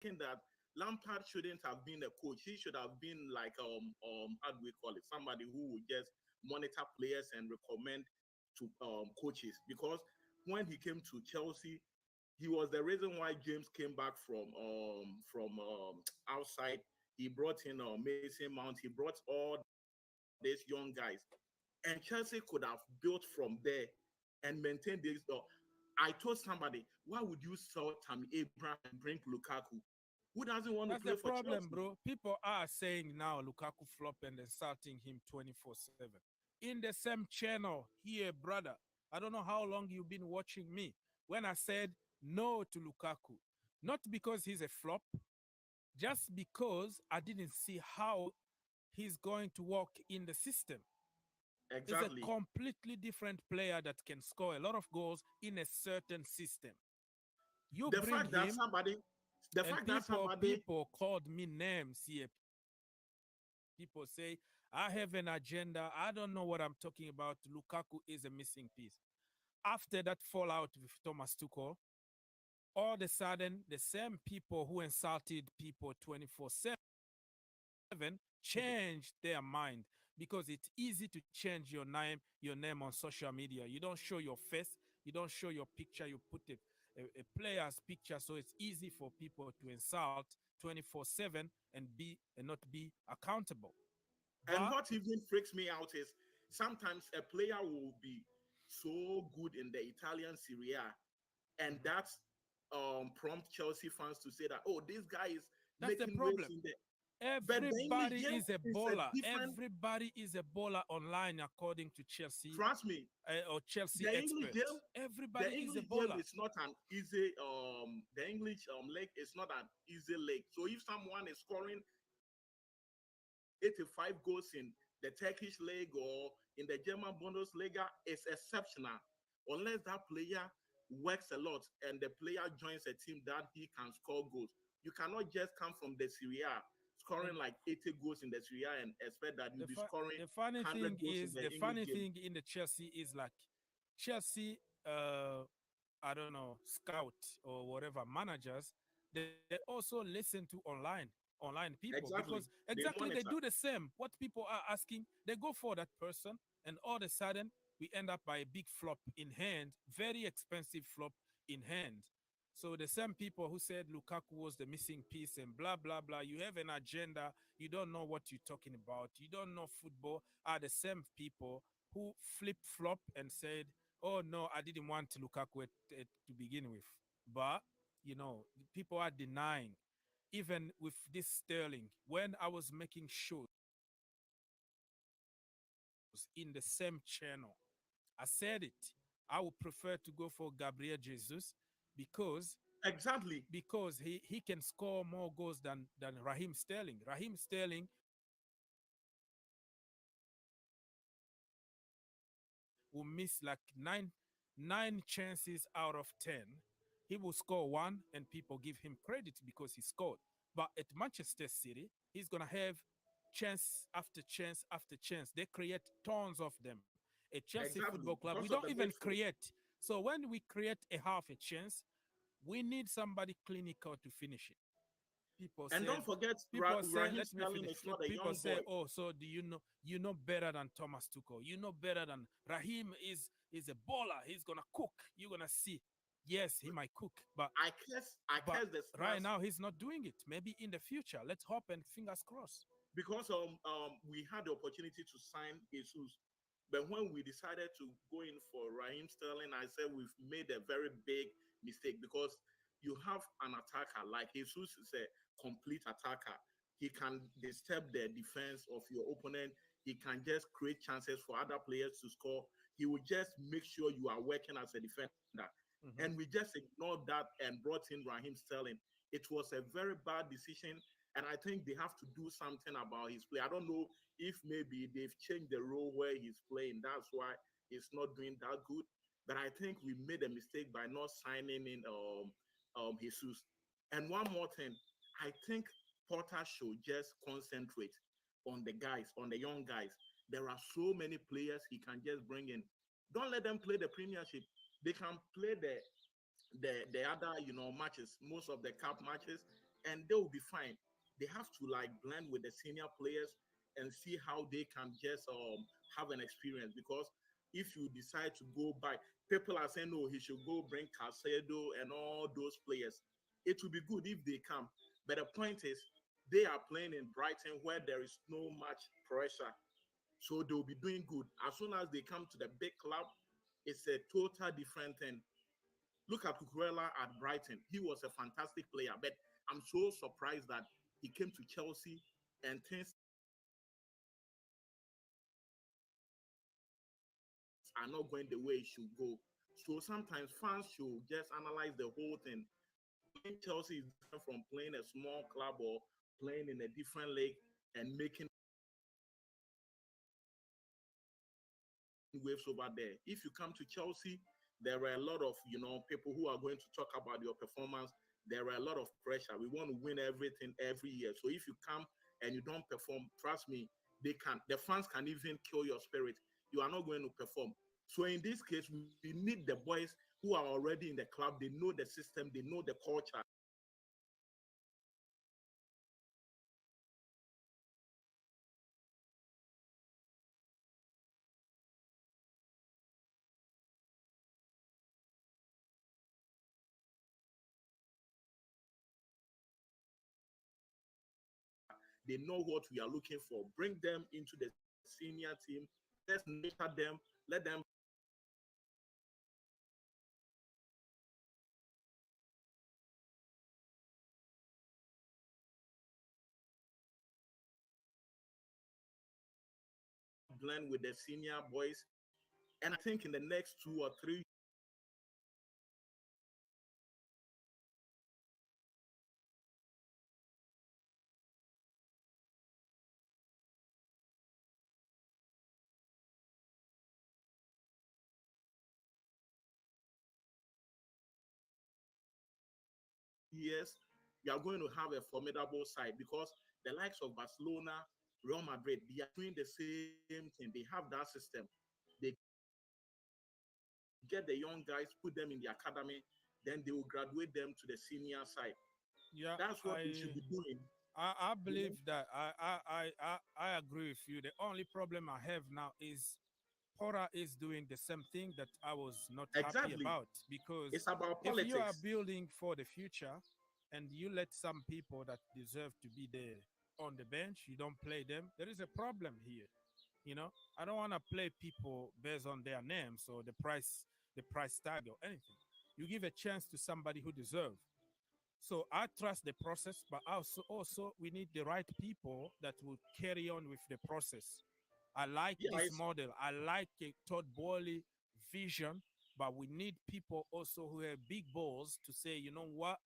thinking that Lampard shouldn't have been a coach. He should have been like how do we call it? Somebody who would just monitor players and recommend to coaches. Because when he came to Chelsea, he was the reason why James came back from outside. He brought in Mason Mount. He brought all these young guys, and Chelsea could have built from there and maintained this. I told somebody, why would you sell Tammy Abraham and bring Lukaku? Who doesn't want to That's play the for problem, Chelsea? bro. People are saying now Lukaku flop and insulting him 24/7. In the same channel here, brother. I don't know how long you've been watching me. When I said no to Lukaku, not because he's a flop, just because I didn't see how he's going to work in the system. Is a Exactly. completely different player that can score a lot of goals in a certain system. You The bring fact that him, somebody, the and fact that people somebody, people called me names here. People say I have an agenda. I don't know what I'm talking about. Lukaku is a missing piece. After that fallout with Thomas Tuchel, all of a sudden the same people who insulted people 24/7 change their mind, because it's easy to change your name on social media. You don't show your face, you don't show your picture, you put a player's picture, so it's easy for people to insult 24/7 and not be accountable. and But what even freaks me out is sometimes a player will be so good in the Italian Serie A, and mhm, that's prompt Chelsea fans to say that, oh, this guy is that's the making waves problem. in the. But the English Everybody game is a is a bowler. different. Everybody is a bowler online, according to Chelsea Trust me, or Chelsea the English game, experts. the Everybody is a English game bowler. is not an easy. The English league is not an easy league. So if someone is scoring 85 goals in the Turkish league or in the German Bundesliga, it's exceptional. Unless that player works a lot and the player joins a team that he can score goals. You cannot just come from the Serie A And scoring like 80 goals in the Serie A and expect that the you'll be fu- scoring the funny 100 thing goals in is, the the English funny game. thing in the Chelsea is like Chelsea, I don't know, scout or whatever managers, they also listen to online people, because Exactly. They exactly they do monitor. the same. What people are asking, they go for that person, and all of a sudden we end up by a big flop in hand, very expensive flop in hand. So the same people who said Lukaku was the missing piece and blah blah blah, you have an agenda, you don't know what you're talking about, you don't know football, are the same people who flip flop and said, "Oh no, I didn't want Lukaku to begin with." But people are denying. Even with this Sterling, when I was making shows in the same channel, I said it. I would prefer to go for Gabriel Jesus, because Exactly. he can score more goals than Raheem Sterling. Raheem Sterling will miss like nine chances out of 10. He will score one, and people give him credit because he scored. But at Manchester City, he's gonna have chance after chance after chance. They create tons of them. At Chelsea Football Exactly. Club, we Because don't of the even midfield. create. So when we create a half a chance, we need somebody clinical to finish it. People And said, don't forget, Raheem let me Sterling finish. is not a People young say, boy. oh, so do you know better than Thomas Tuchel? You know better than Raheem is a baller. He's gonna cook. You're gonna see. Yes, he might cook, but I curse the right Spurs now he's not doing it. Maybe in the future. Let's hope and fingers crossed. because we had the opportunity to sign Jesus, but when we decided to go in for Raheem Sterling, I said we've made a very big mistake because you have an attacker like Jesus is a complete attacker. He can disturb the defense of your opponent. He can just create chances for other players to score. He will just make sure you are working as a defender. And Mhm. we just ignored that and brought in Raheem Sterling. It was a very bad decision. And I think they have to do something about his play. I don't know if maybe they've changed the role where he's playing. That's why he's not doing that good. But I think we made a mistake by not signing in Jesus. And one more thing, I think Potter should just concentrate on the guys, on the young guys. There are so many players he can just bring in. Don't let them play the Premiership. They can play the other matches, most of the cup matches. and they will be fine. They have to like blend with the senior players and see how they can just have an experience. Because if you decide to go by, people are saying, no, he should go bring Casedo and all those players. It will be good if they come. But the point is, they are playing in Brighton where there is no much pressure. So they'll be doing good. As soon as they come to the big club, it's a total different thing. Look at Cucurella at Brighton. He was a fantastic player, but I'm so surprised that he came to Chelsea and things are not going the way it should go. So sometimes fans should just analyze the whole thing. Playing Chelsea is different from playing a small club or playing in a different league and making waves over there. If you come to Chelsea, there are a lot of people who are going to talk about your performance. There are a lot of pressure. We want to win everything every year. So if you come and you don't perform, trust me, the fans can even kill your spirit. You are not going to perform. So in this case, we need the boys who are already in the club. They know the system, they know the culture. They know what we are looking for. Bring them into the senior team. Let's nurture them. Let them blend with the senior boys. And I think in the next 2 or 3 years, you are going to have a formidable side because the likes of Barcelona, Real Madrid, they are doing the same thing. They have that system. They get the young guys, put them in the academy, then they will graduate them to the senior side. Yeah, That's what we should be doing. I You believe know? that I agree with you. The only problem I have now is Pora is doing the same thing that I was not happy Exactly. about, because It's about if you are politics. building for the future and you let some people that deserve to be there on the bench, you don't play them, there is a problem here. You know, I don't want to play people based on their names or the price tag or anything. You give a chance to somebody who deserve. So I trust the process, but also we need the right people that will carry on with the process. I like Yeah, this it's model. I like a Todd Bowley vision, but we need people also who have big balls to say, you know what,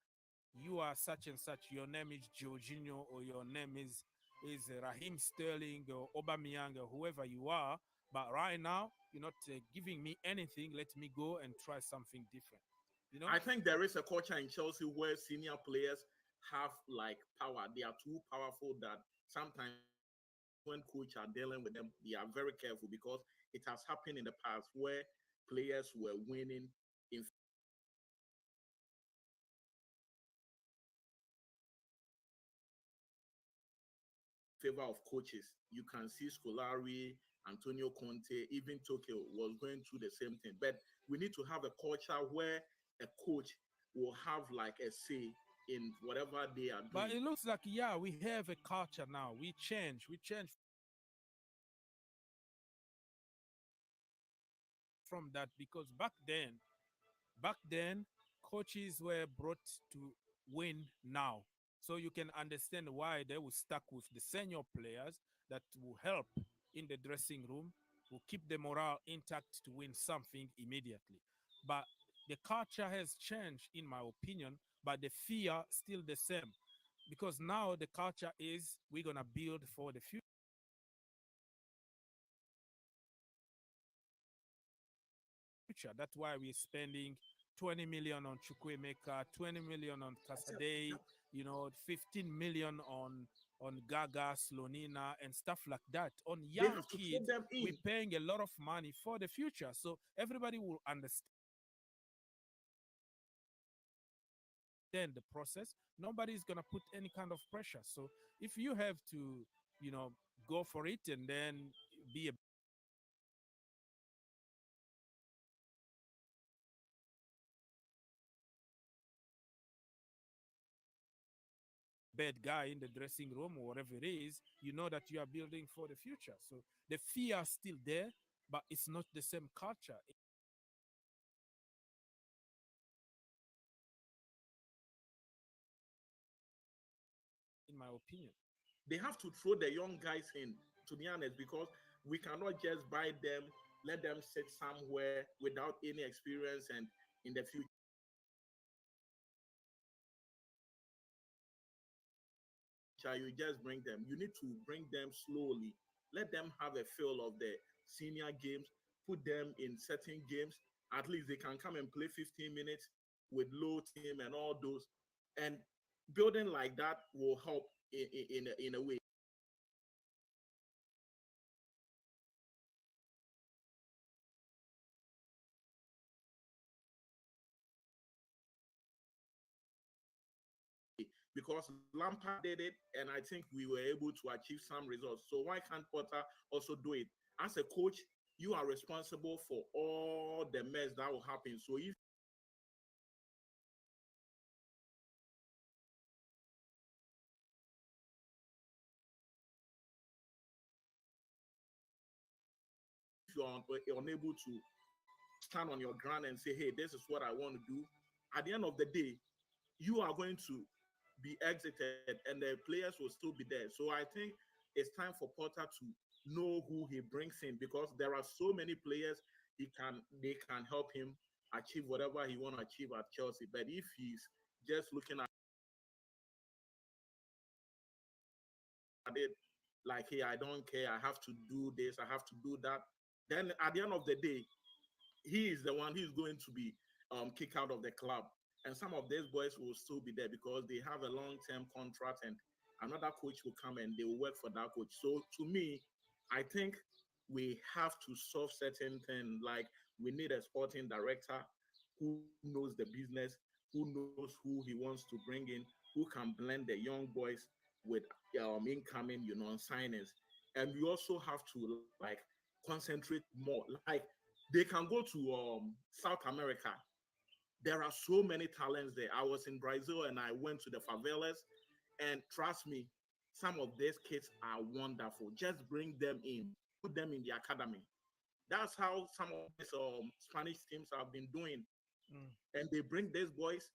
you are such and such. Your name is Jorginho, or your name is Raheem Sterling or Aubameyang or whoever you are. But right now, you're not giving me anything. Let me go and try something different. You know? I think there is a culture in Chelsea where senior players have like power. They are too powerful that sometimes when coach are dealing with them, they are very careful because it has happened in the past where players were winning in favor of coaches. You can see Scolari, Antonio Conte, even Tokyo was going through the same thing. But we need to have a culture where a coach will have like a say in whatever they are But doing. it looks like, yeah, we have a culture now. We change from that, because back then coaches were brought to win now. So you can understand why they were stuck with the senior players that will help in the dressing room, will keep the morale intact to win something immediately. But the culture has changed, in my opinion, but the fear still the same. Because now the culture is we're gonna build for the future. That's why we're spending 20 million on Chukwemeka, 20 million on Casadei, 15 million on Gaga, Slonina, and stuff like that. On They young have to kids, put them we're in. paying a lot of money for the future. So everybody will understand the process, nobody's gonna put any kind of pressure. So if you have to, go for it and then be a bad guy in the dressing room or whatever it is, you know that you are building for the future. So the fear is still there, but it's not the same culture, in my opinion. They have to throw the young guys in, to be honest, because we cannot just buy them, let them sit somewhere without any experience, and in the future you just bring them. You need to bring them slowly. Let them have a feel of the senior games. Put them in certain games. At least they can come and play 15 minutes with low team and all those. And building like that will help in a way. Because Lampard did it, and I think we were able to achieve some results. So why can't Potter also do it? As a coach, you are responsible for all the mess that will happen. So if you are unable to stand on your ground and say, hey, this is what I want to do, at the end of the day, you are going to be exited and the players will still be there. So I think it's time for Potter to know who he brings in, because there are so many players they can help him achieve whatever he want to achieve at Chelsea. But if he's just looking at it like, hey, I don't care, I have to do this, I have to do that, then at the end of the day, he is the one who's going to be kicked out of the club. And some of these boys will still be there because they have a long-term contract, and another coach will come and they will work for that coach. So to me, I think we have to solve certain things. Like, we need a sporting director who knows the business, who knows who he wants to bring in, who can blend the young boys with incoming, signings. And we also have to like concentrate more. Like, they can go to South America. There are so many talents there. I was in Brazil and I went to the favelas, and trust me, some of these kids are wonderful. Just bring them in, put them in the academy. That's how some of these Spanish teams have been doing. Mm. And they bring these boys,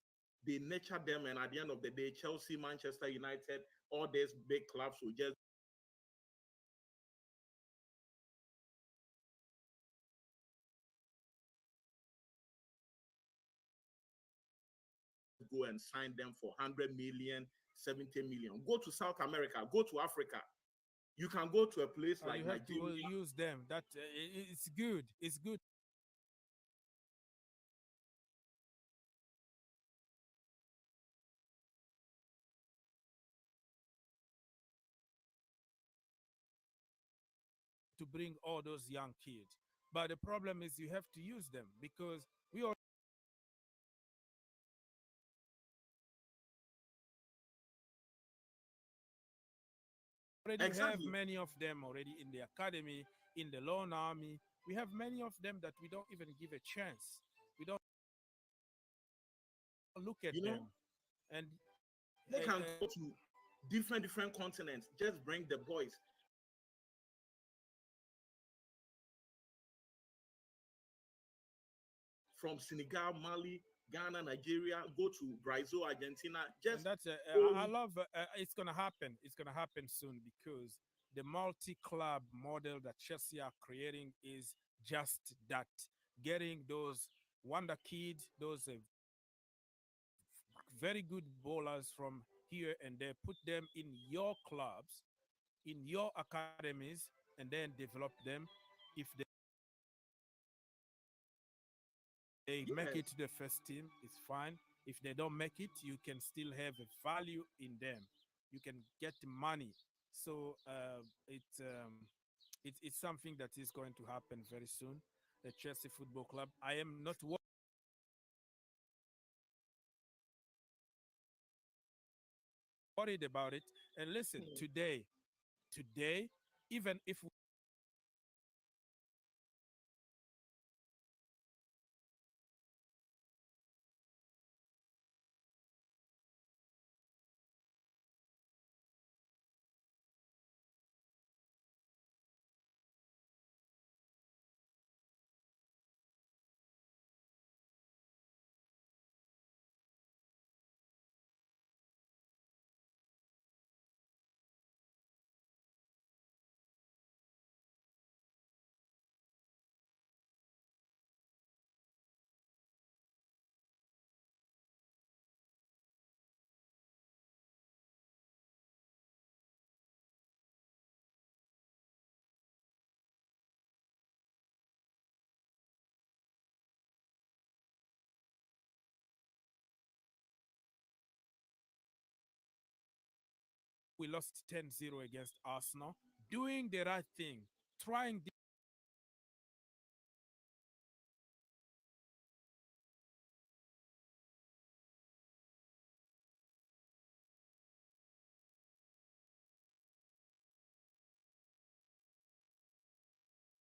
they nurture them, and at the end of the day, Chelsea, Manchester United, all these big clubs will just go and sign them for 100 million, 70 million. Go to South America, go to Africa. You can go to a place You like have to Nigeria. use them. That it's good. It's good to bring all those young kids. But the problem is you have to use them because we already have Exactly. many of them already in the academy, in the loan army. We have many of them that we don't even give a chance. We don't look at You know, them. And they can uh, go to different continents. Just bring the boys from Senegal, Mali, Ghana, Nigeria, go to Brazil, Argentina. and Just that's go. I love it's gonna happen. It's gonna happen soon because the multi-club model that Chelsea are creating is just that, getting those wonder kids, those very good bowlers from here and there, put them in your clubs, in your academies, and then develop them. If they make Yes. it to the first team, it's fine. If they don't make it, you can still have a value in them. You can get money. So it's something that is going to happen very soon. The Chelsea Football Club. I am not worried about it. And listen, Hmm. today, even if we lost 10-0 against Arsenal, doing the right thing, trying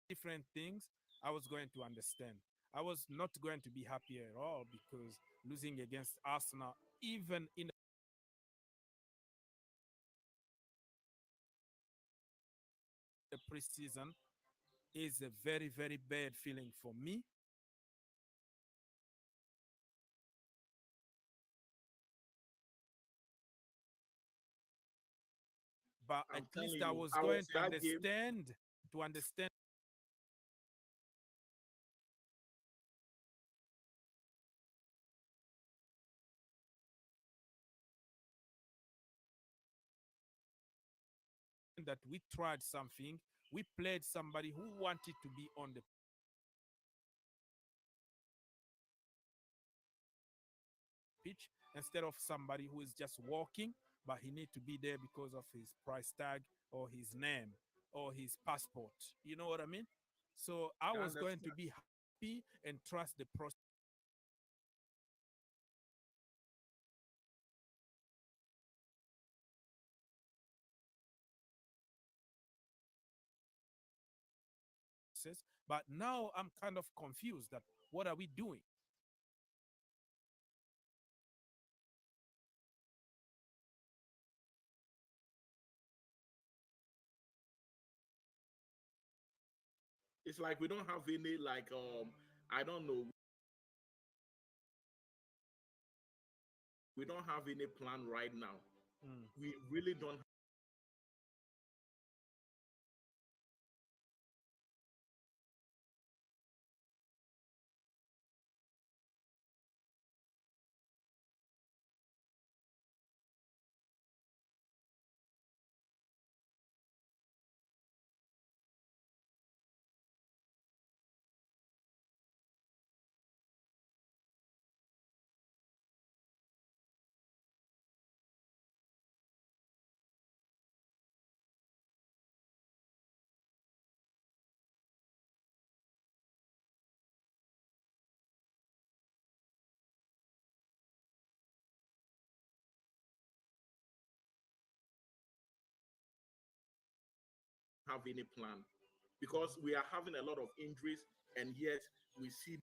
different things, I was going to understand. I was not going to be happy at all because losing against Arsenal, even in the preseason, is a very, very bad feeling for me. But at I'm telling least I you, was I going was to that game. understand that we tried something. We played somebody who wanted to be on the pitch instead of somebody who is just walking, but he need to be there because of his price tag or his name or his passport. You know what I mean? So I I was going to understand. be happy and trust the process, but now I'm kind of confused that what are we doing? It's like we don't have any like I don't know. We don't have any plan right now. Mm. We really don't have any plan because we are having a lot of injuries, and yet we see